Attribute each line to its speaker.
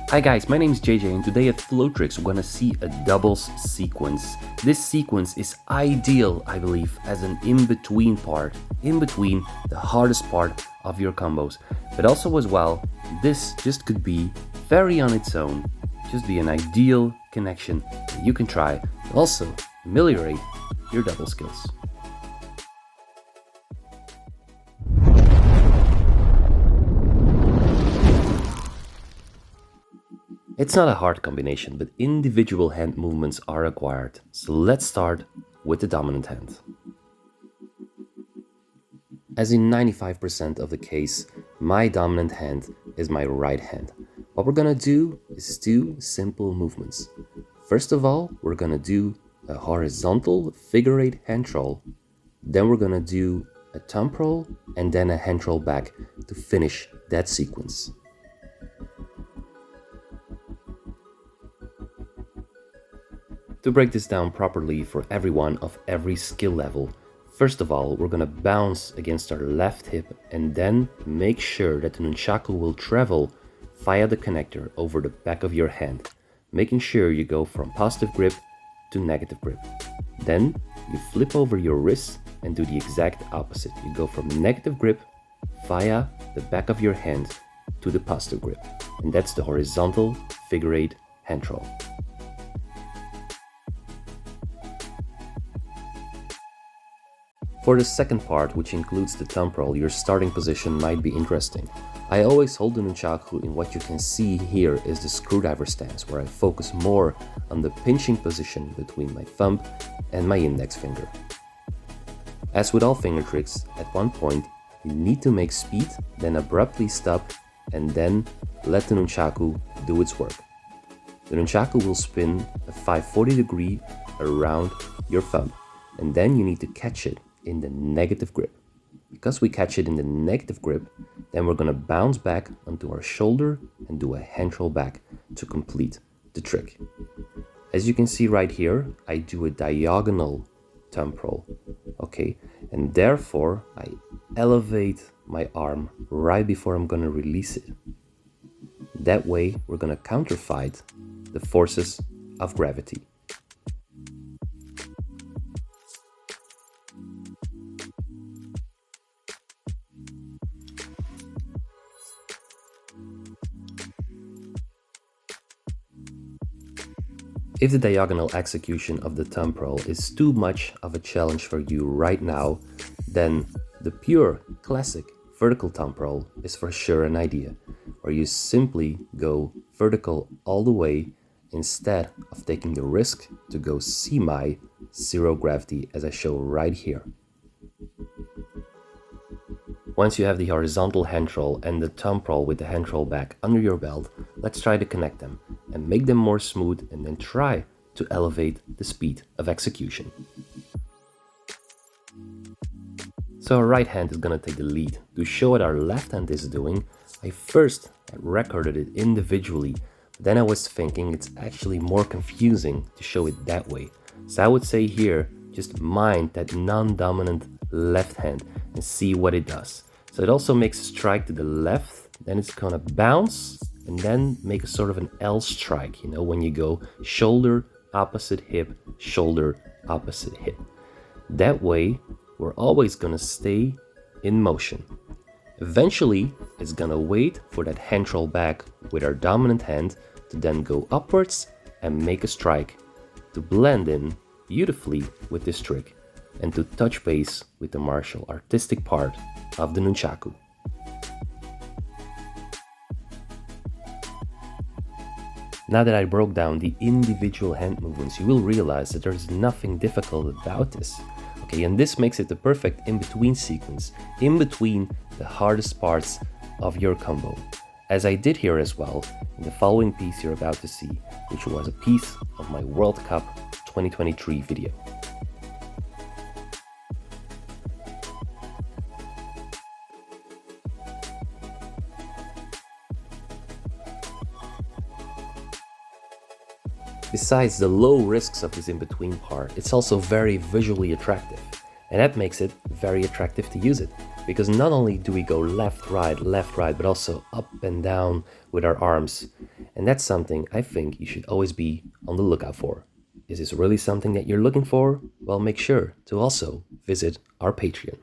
Speaker 1: Hi guys, my name is JJ and today at Flowtricks we're gonna see a doubles sequence. This sequence is ideal, I believe, as an in-between part, in between the hardest part of your combos. But also as well, this just could be very on its own, just be an ideal connection that you can try to also ameliorate your double skills. It's not a hard combination, but individual hand movements are required. So let's start with the dominant hand. As in 95% of the case, my dominant hand is my right hand. What we're gonna do is two simple movements. First of all, we're gonna do a horizontal figure eight hand roll. Then we're gonna do a thumb roll and then a hand roll back to finish that sequence. To break this down properly for everyone of every skill level, first of all, we're gonna bounce against our left hip and then make sure that the nunchaku will travel via the connector over the back of your hand, making sure you go from positive grip to negative grip. Then you flip over your wrist and do the exact opposite. You go from negative grip via the back of your hand to the positive grip. And that's the horizontal figure eight hand roll. For the second part, which includes the thumb roll, your starting position might be interesting. I always hold the nunchaku in what you can see here is the screwdriver stance, where I focus more on the pinching position between my thumb and my index finger. As with all finger tricks, at one point you need to make speed, then abruptly stop, and then let the nunchaku do its work. The nunchaku will spin a 540 degree around your thumb, and then you need to catch it in the negative grip. Because we catch it in the negative grip, then we're gonna bounce back onto our shoulder and do a hand roll back to complete the trick. As you can see right here, I do a diagonal thumb roll, okay? And therefore, I elevate my arm right before I'm gonna release it. That way, we're gonna counterfight the forces of gravity. If the diagonal execution of the thumb roll is too much of a challenge for you right now, then the pure classic vertical thumb roll is for sure an idea, where you simply go vertical all the way instead of taking the risk to go semi zero gravity as I show right here. Once you have the horizontal hand roll and the thumb roll with the hand roll back under your belt, let's try to connect them and make them more smooth and then try to elevate the speed of execution. So our right hand is gonna take the lead. To show what our left hand is doing, I first recorded it individually, but then I was thinking it's actually more confusing to show it that way. So I would say here, just mind that non-dominant left hand and see what it does. So it also makes a strike to the left, then it's gonna bounce and then make a sort of an L strike, you know, when you go shoulder, opposite hip, shoulder, opposite hip. That way, we're always gonna stay in motion. Eventually, it's gonna wait for that hand roll back with our dominant hand to then go upwards and make a strike to blend in beautifully with this trick and to touch base with the martial artistic part of the nunchaku. Now that I broke down the individual hand movements, you will realize that there's nothing difficult about this. Okay, and this makes it the perfect in-between sequence, in between the hardest parts of your combo. As I did here as well, in the following piece you're about to see, which was a piece of my World Cup 2023 video. Besides the low risks of this in-between part, it's also very visually attractive, and that makes it very attractive to use it. Because not only do we go left, right, but also up and down with our arms. And that's something I think you should always be on the lookout for. Is this really something that you're looking for? Well, make sure to also visit our Patreon.